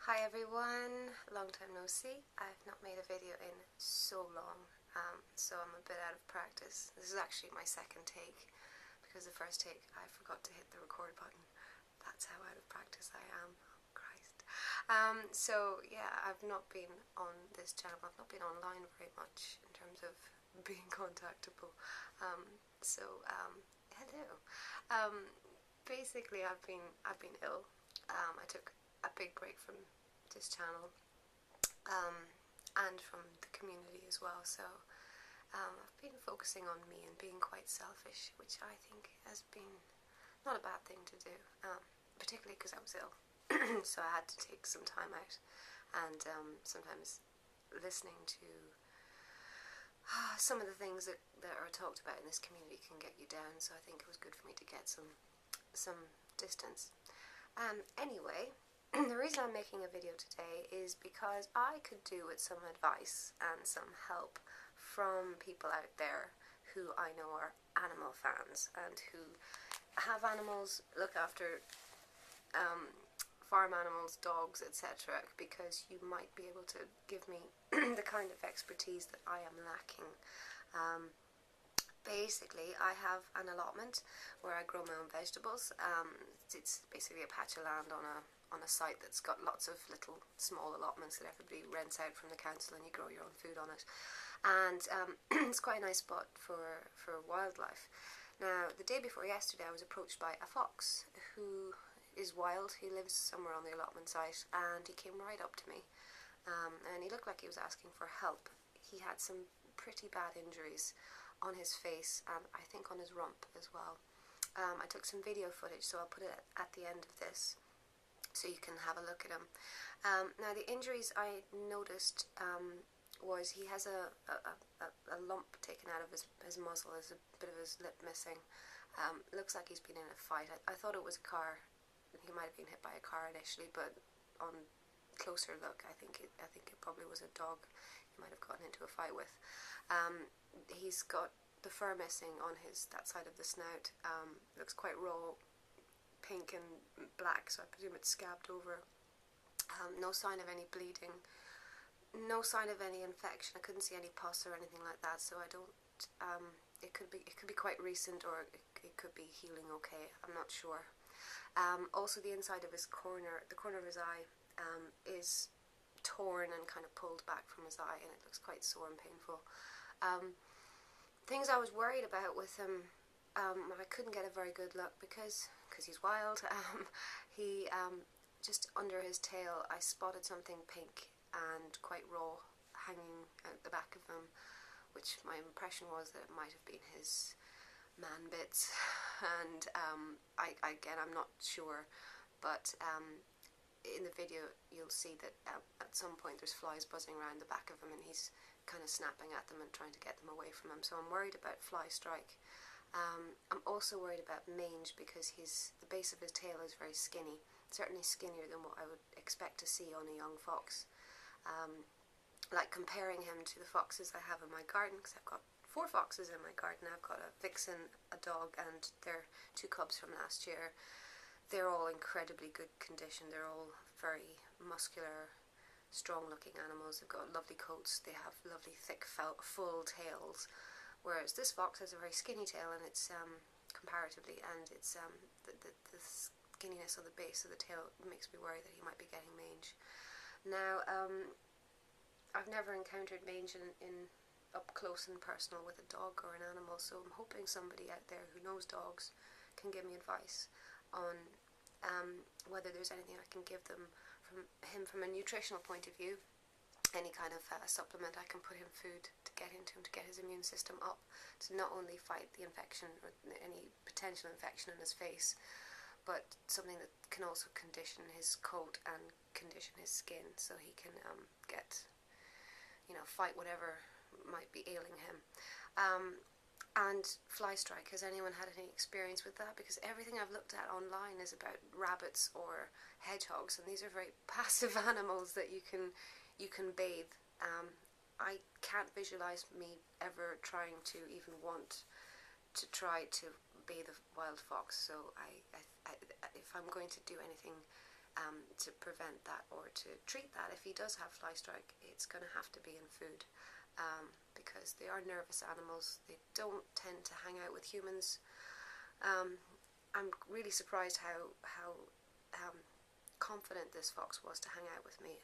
Hi everyone, long time no see. I've not made a video in so long, so I'm a bit out of practice. This is actually my second take, because the first take I forgot to hit the record button. That's how out of practice I am. Oh, Christ. So yeah, I've not been on this channel, I've not been online very much in terms of being contactable. Hello. Basically I've been ill. I took a big break from this channel, and from the community as well. So I've been focusing on me and being quite selfish, which I think has been not a bad thing to do, particularly because I was ill. So I had to take some time out, and sometimes listening to some of the things that are talked about in this community can get you down. So I think it was good for me to get some distance. Anyway, the reason I'm making a video today is because I could do with some advice and some help from people out there who I know are animal fans and who have animals, look after farm animals, dogs, etc., because you might be able to give me the kind of expertise that I am lacking. Basically, I have an allotment where I grow my own vegetables. It's basically a patch of land on a site that's got lots of little small allotments that everybody rents out from the council, and you grow your own food on it. And it's quite a nice spot for wildlife. Now, the day before yesterday, I was approached by a fox who is wild. He lives somewhere on the allotment site, and he came right up to me, and he looked like he was asking for help. He had some pretty bad injuries on his face, and I think on his rump as well. I took some video footage, so I'll put it at the end of this so you can have a look at him. Now, the injuries I noticed was he has a lump taken out of his muzzle. There's a bit of his lip missing. Looks like he's been in a fight. I thought it was a car. He might have been hit by a car initially, but on closer look, I think it probably was a dog he might have gotten into a fight with. He's got the fur missing on that side of the snout. Looks quite raw, pink and black, so I presume it's scabbed over. No sign of any bleeding, no sign of any infection. I couldn't see any pus or anything like that, so I don't. It could be quite recent, or it could be healing okay. I'm not sure. Also, the inside of the corner of his eye, is torn and kind of pulled back from his eye, and it looks quite sore and painful. Things I was worried about with him, I couldn't get a very good look because he's wild. He just under his tail, I spotted something pink and quite raw hanging out the back of him, which my impression was that it might have been his man bits. And again, I'm not sure, but in the video you'll see that at some point there's flies buzzing around the back of him, and he's kind of snapping at them and trying to get them away from him. So I'm worried about fly strike. I'm also worried about mange, because the base of his tail is very skinny, certainly skinnier than what I would expect to see on a young fox. Like comparing him to the foxes I have in my garden, because I've got 4 foxes in my garden. I've got a vixen, a dog, and their 2 cubs from last year. They're all incredibly good condition. They're all very muscular, strong-looking animals. They've got lovely coats. They have lovely, thick, full tails. Whereas this fox has a very skinny tail, and it's comparatively, and it's the skinniness of the base of the tail makes me worry that he might be getting mange. Now, I've never encountered mange in up close and personal with a dog or an animal, so I'm hoping somebody out there who knows dogs can give me advice on whether there's anything I can give them from a nutritional point of view, any kind of supplement I can put in food to get into him, to get his immune system up, to not only fight the infection or any potential infection in his face, but something that can also condition his coat and condition his skin, so he can fight whatever might be ailing him. And fly strike, has anyone had any experience with that? Because everything I've looked at online is about rabbits or hedgehogs, and these are very passive animals that you can bathe. I can't visualize me ever trying to even want to try to bathe a wild fox, so if I'm going to do anything to prevent that or to treat that. If he does have fly strike, it's going to have to be in food, because they are nervous animals. They don't tend to hang out with humans. I'm really surprised how confident this fox was to hang out with me.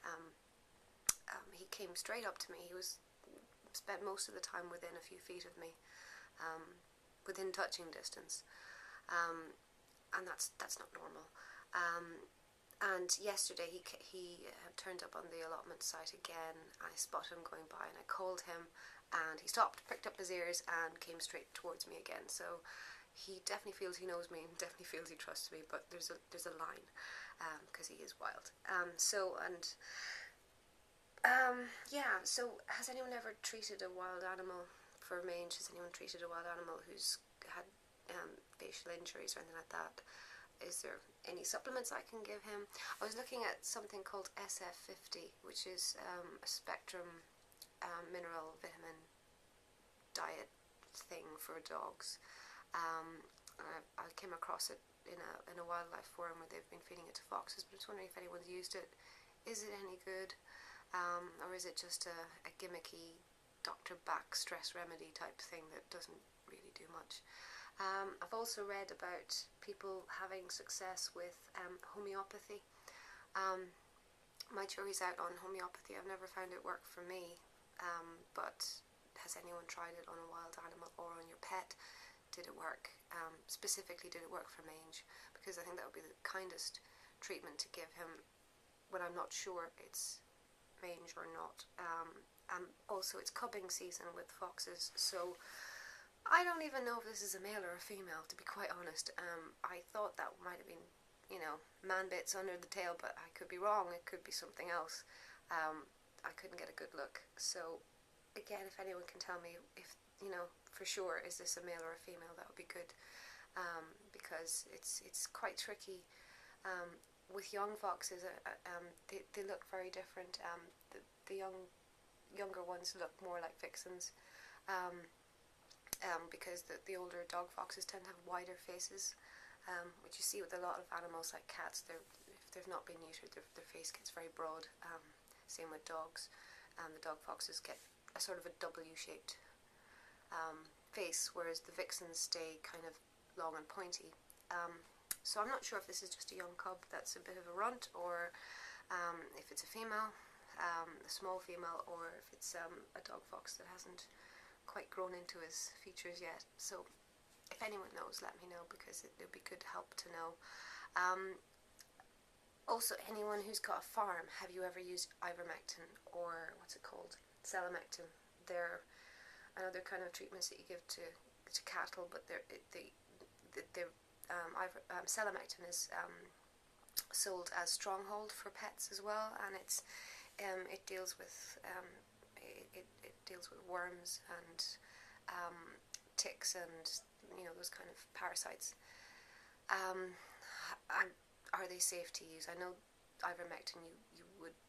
He came straight up to me. He spent most of the time within a few feet of me, within touching distance, and that's not normal. And yesterday he turned up on the allotment site again. I spotted him going by and I called him, and he stopped, pricked up his ears and came straight towards me again. So he definitely feels he knows me and definitely feels he trusts me, but there's a line, because he is wild. Yeah, so has anyone ever treated a wild animal for mange? Has anyone treated a wild animal who's had facial injuries or anything like that? Is there any supplements I can give him? I was looking at something called SF50, which is a spectrum mineral vitamin diet thing for dogs. I came across it in a wildlife forum where they've been feeding it to foxes, but I was wondering if anyone's used it. Is it any good? Or is it just a gimmicky Dr. Back stress remedy type thing that doesn't really do much? I've also read about people having success with homeopathy. My jury's out on homeopathy. I've never found it work for me, but has anyone tried it on a wild animal or on your pet? Did it work? Specifically, did it work for mange? Because I think that would be the kindest treatment to give him when I'm not sure it's mange or not. And also it's cubbing season with foxes, so I don't even know if this is a male or a female, to be quite honest. I thought that might have been, man bits under the tail, but I could be wrong. It could be something else. I couldn't get a good look. So again, if anyone can tell me if, for sure, is this a male or a female, that would be good, because it's quite tricky. With young foxes, they look very different. The younger ones look more like vixens. Because the older dog foxes tend to have wider faces, which you see with a lot of animals like cats. If they've not been neutered, their face gets very broad. Same with dogs. The dog foxes get a sort of a W-shaped face, whereas the vixens stay kind of long and pointy. So I'm not sure if this is just a young cub that's a bit of a runt, or if it's a female, a small female, or if it's a dog fox that hasn't quite grown into his features yet. So if anyone knows, let me know, because it would be good help to know. Also, anyone who's got a farm, have you ever used ivermectin, or what's it called, selamectin? They're another kind of treatments that you give to cattle, but selamectin is sold as Stronghold for pets as well, and it deals with it deals with worms and ticks and those kind of parasites. Are they safe to use? I know ivermectin you would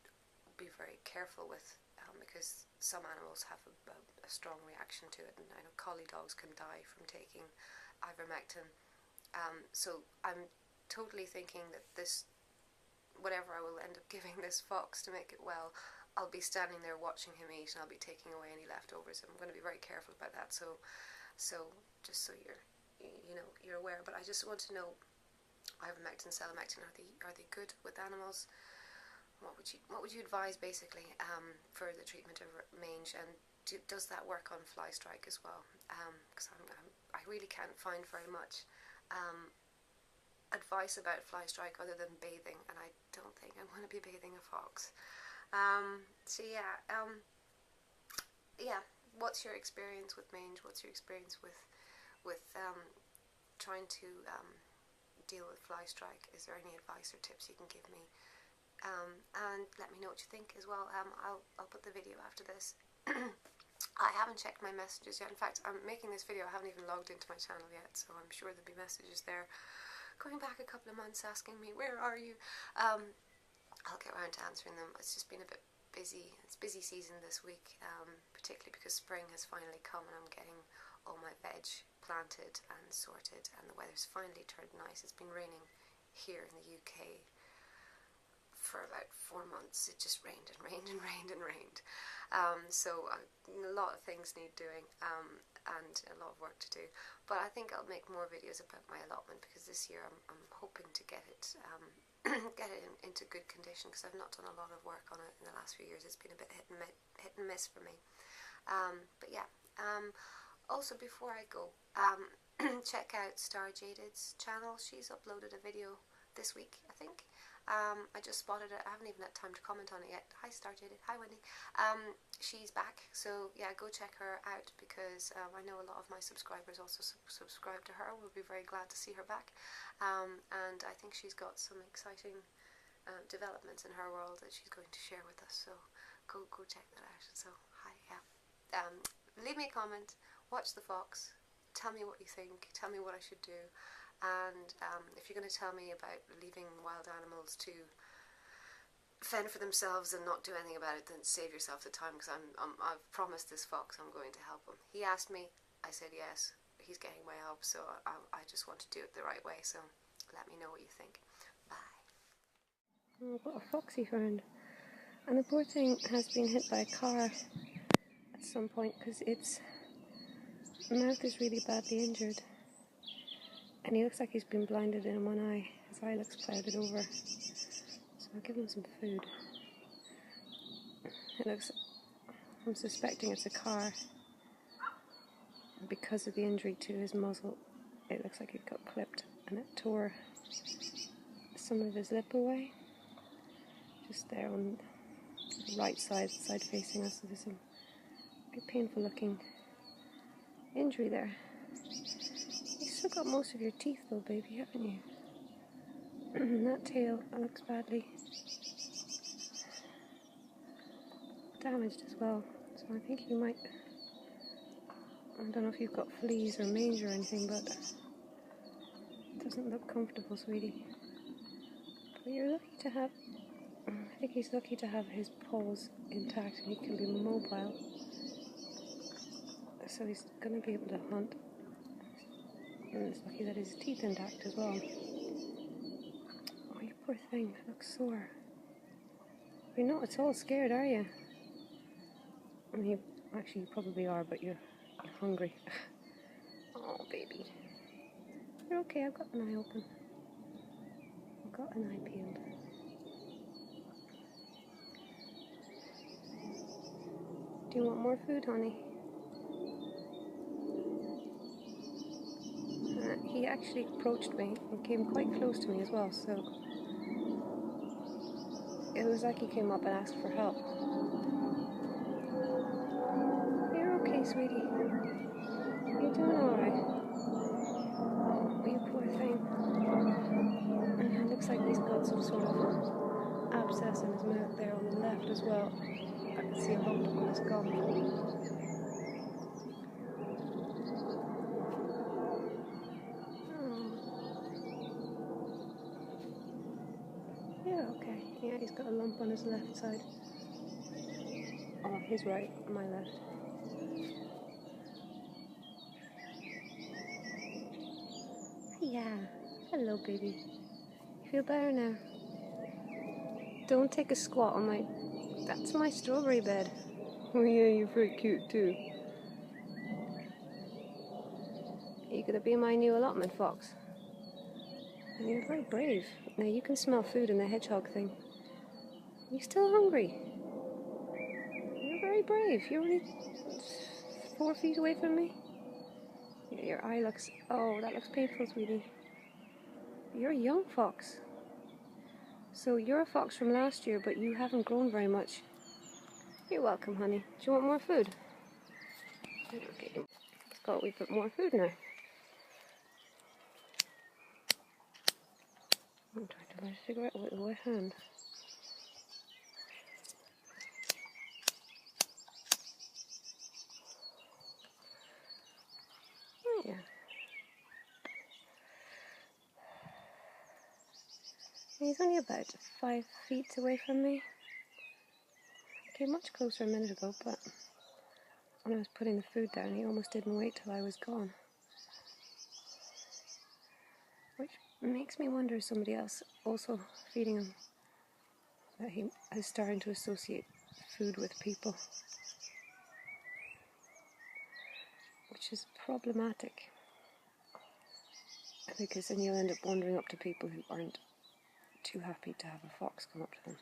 be very careful with, because some animals have a strong reaction to it, and I know collie dogs can die from taking ivermectin. So I'm totally thinking that this, whatever I will end up giving this fox to make it well, I'll be standing there watching him eat, and I'll be taking away any leftovers. I'm going to be very careful about that. So just so you're aware. But I just want to know, ivermectin, selamectin, are they good with animals? What would you advise basically for the treatment of mange, and does that work on fly strike as well? Because I really can't find very much advice about fly strike other than bathing, and I don't think I'm going to be bathing a fox. So yeah, what's your experience with mange? What's your experience with trying to deal with fly strike? Is there any advice or tips you can give me? And let me know what you think as well. I'll put the video after this. I haven't checked my messages yet. In fact, I'm making this video, I haven't even logged into my channel yet, so I'm sure there'll be messages there going back a couple of months asking me, where are you? I'll get around to answering them. It's just been a bit busy. It's busy season this week, particularly because spring has finally come and I'm getting all my veg planted and sorted, and the weather's finally turned nice. It's been raining here in the UK for about 4 months. It just rained and rained and rained and rained. So a lot of things need doing, and a lot of work to do. But I think I'll make more videos about my allotment, because this year I'm hoping to get it into good condition, because I've not done a lot of work on it in the last few years. It's been a bit hit and miss for me. But yeah. Also, before I go, check out Star Jaded's channel. She's uploaded a video this week, I think. I just spotted it. I haven't even had time to comment on it yet. Hi Star Jaded. Hi Wendy. She's back, so yeah, go check her out, because I know a lot of my subscribers also subscribe to her. We'll be very glad to see her back. And I think she's got some exciting developments in her world that she's going to share with us. So go check that out. So hi, yeah. Leave me a comment. Watch the fox. Tell me what you think. Tell me what I should do. And if you're going to tell me about leaving wild animals to fend for themselves and not do anything about it, then save yourself the time, because I've promised this fox I'm going to help him. He asked me, I said yes. He's getting my help, so I just want to do it the right way. So let me know what you think. Bye. Oh, what a foxy friend. And the poor thing has been hit by a car at some point, because its mouth is really badly injured. And he looks like he's been blinded in one eye. His eye looks clouded over. So I'll give him some food. I'm suspecting it's a car. Because of the injury to his muzzle, it looks like it got clipped and it tore some of his lip away. Just there on the right side facing us. So there's some very painful looking injury there. You've still got most of your teeth though, baby, haven't you? That tail looks badly damaged as well. So I think you might... I don't know if you've got fleas or mange or anything, but it doesn't look comfortable, sweetie. But you're lucky to have... I think he's lucky to have his paws intact and he can be mobile. So he's going to be able to hunt. And it's lucky that his teeth are intact as well. Oh, you poor thing, that looks sore. You're not at all scared, are you? I mean, actually you probably are, but you're hungry. Oh, baby. You're okay, I've got an eye open. I've got an eye peeled. Do you want more food, honey? He actually approached me and came quite close to me as well, so it was like he came up and asked for help. You're okay, sweetie. You're doing alright. Oh, you poor thing. It looks like he's got some sort of abscess in his mouth there on the left as well. I can see a lump on his gum. Yeah, okay. Yeah, he's got a lump on his left side. Oh, his right, my left. Yeah. Hello, baby. You feel better now? Don't take a squat on my... That's my strawberry bed. Oh yeah, you're very cute too. You're gonna be my new allotment fox. And you're very brave. Now you can smell food in the hedgehog thing. You're still hungry. You're very brave. You're only 4 feet away from me. Your eye looks... Oh, that looks painful, sweetie. You're a young fox. So you're a fox from last year, but you haven't grown very much. You're welcome, honey. Do you want more food? Okay. Let's go a wee bit more food now. I'm trying to light a cigarette with a wet hand. Oh, yeah. He's only about 5 feet away from me. He came much closer a minute ago, but when I was putting the food down, he almost didn't wait till I was gone. Which makes me wonder if somebody else also feeding him. that he is starting to associate food with people, which is problematic, because then you'll end up wandering up to people who aren't too happy to have a fox come up to them.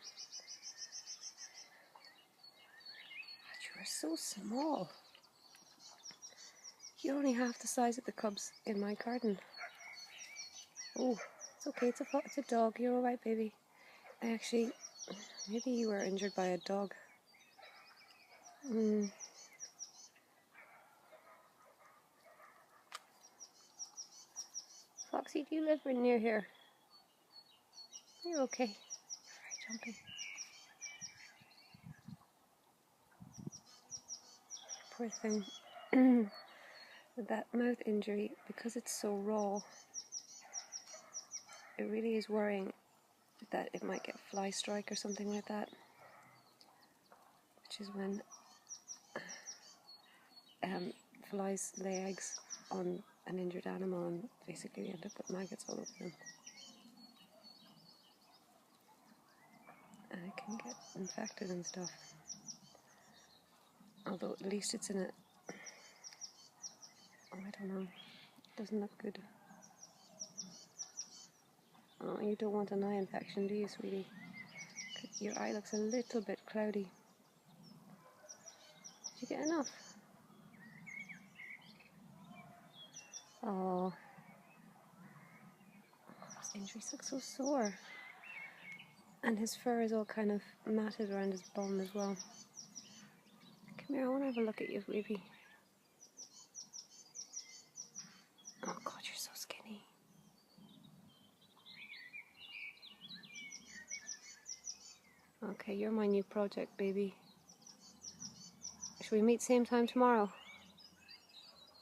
But you are so small. You're only half the size of the cubs in my garden. Oh, it's okay, it's a dog. You're alright, baby. Actually, maybe you were injured by a dog. Foxy, do you live near here? You're okay. You're very jumpy. Poor thing. That mouth injury, because it's so raw, it really is worrying that it might get fly strike or something like that, which is when flies lay eggs on an injured animal and basically end up with maggots all over them. And it can get infected and stuff. Although at least it's in a... Oh, I don't know. It doesn't look good. Oh, you don't want an eye infection, do you, sweetie? Your eye looks a little bit cloudy. Did you get enough? Oh, his injuries look so sore. And his fur is all kind of matted around his bum as well. Come here, I want to have a look at you, baby. Oh God, you're so skinny. Okay, you're my new project, baby. Should we meet same time tomorrow?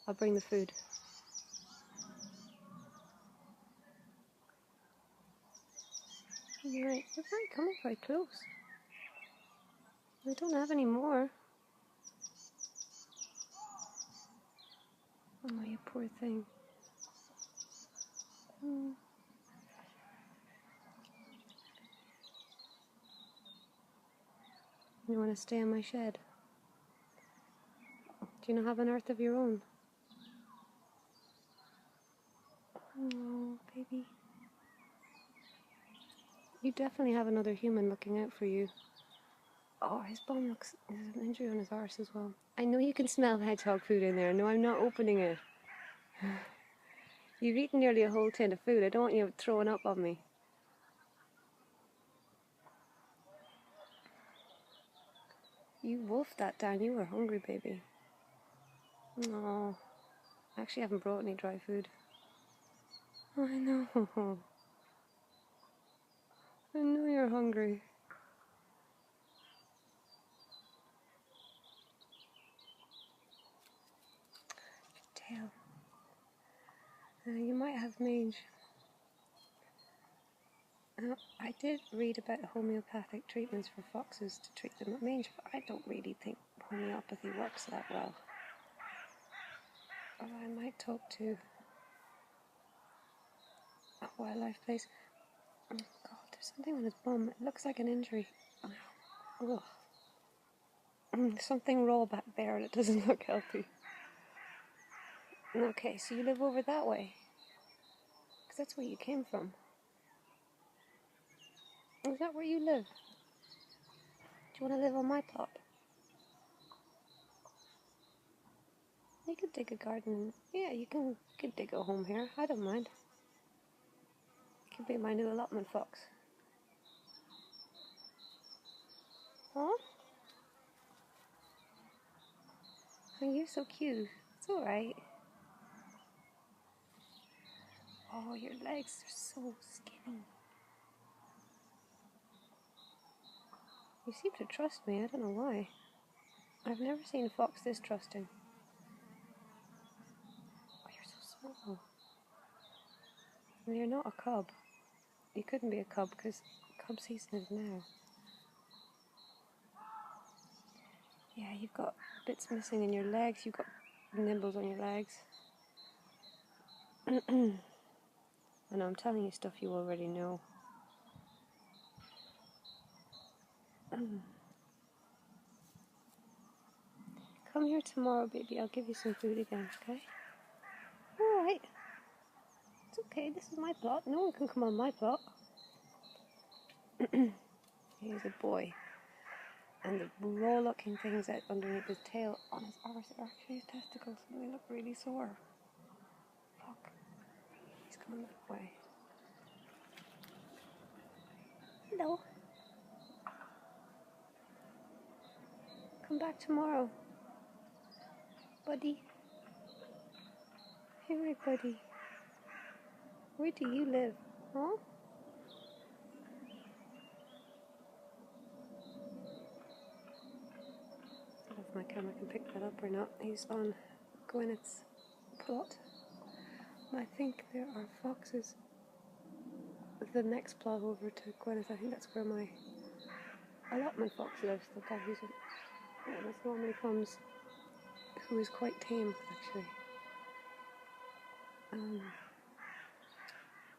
I'll bring the food. Right, you're coming very close. I don't have any more. Oh, you poor thing. You want to stay in my shed? Do you not have an earth of your own? Oh, baby. You definitely have another human looking out for you. Oh, his bum looks... There's an injury on his arse as well. I know you can smell hedgehog food in there. No, I'm not opening it. You've eaten nearly a whole tin of food. I don't want you throwing up on me. You wolfed that down. You were hungry, baby. Oh, I actually haven't brought any dry food. Oh, I know. I know you're hungry. Your tail. You might have mange. I did read about homeopathic treatments for foxes to treat them with mange, but I don't really think homeopathy works that well. Oh, I might talk to a wildlife place. Oh God, there's something on his bum. It looks like an injury. Oh. Something raw back there and it doesn't look healthy. Okay, so you live over that way? Because that's where you came from. Is that where you live? Do you want to live on my plot? You could dig a garden. Yeah, you can dig a home here. I don't mind. You could be my new allotment fox. Huh? Oh, you're so cute. It's alright. Oh, your legs are so skinny. You seem to trust me. I don't know why. I've never seen a fox this trusting. Oh, you're so small. Well, you're not a cub. You couldn't be a cub because cub season is now. Yeah, you've got bits missing in your legs. You've got nibbles on your legs. I know I'm telling you stuff you already know. Come here tomorrow, baby. I'll give you some food again, okay? Alright. It's okay. This is my plot. No one can come on my plot. He's a boy. And the raw looking things out underneath his tail on his arse are actually his testicles. And they look really sore. Fuck. He's coming that way. Hello. Come back tomorrow. Buddy. Hey, my buddy. Where do you live? Huh? I don't know if my camera can pick that up or not. He's on Gwyneth's plot. I think there are foxes. The next plot over to Gwyneth, I think that's where my allotment fox lives. The dog who's this normally comes, who is quite tame actually.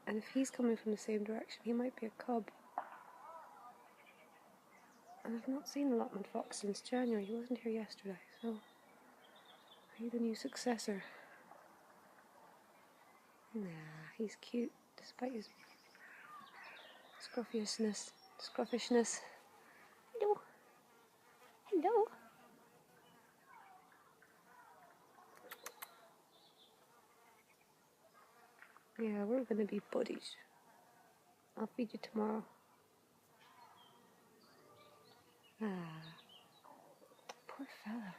And if he's coming from the same direction, he might be a cub. And I've not seen allotment fox since January. He wasn't here yesterday, so are you the new successor? Nah, he's cute despite his scruffishness. Hello. Hello. Yeah, we're gonna be buddies. I'll feed you tomorrow. Ah, poor fella.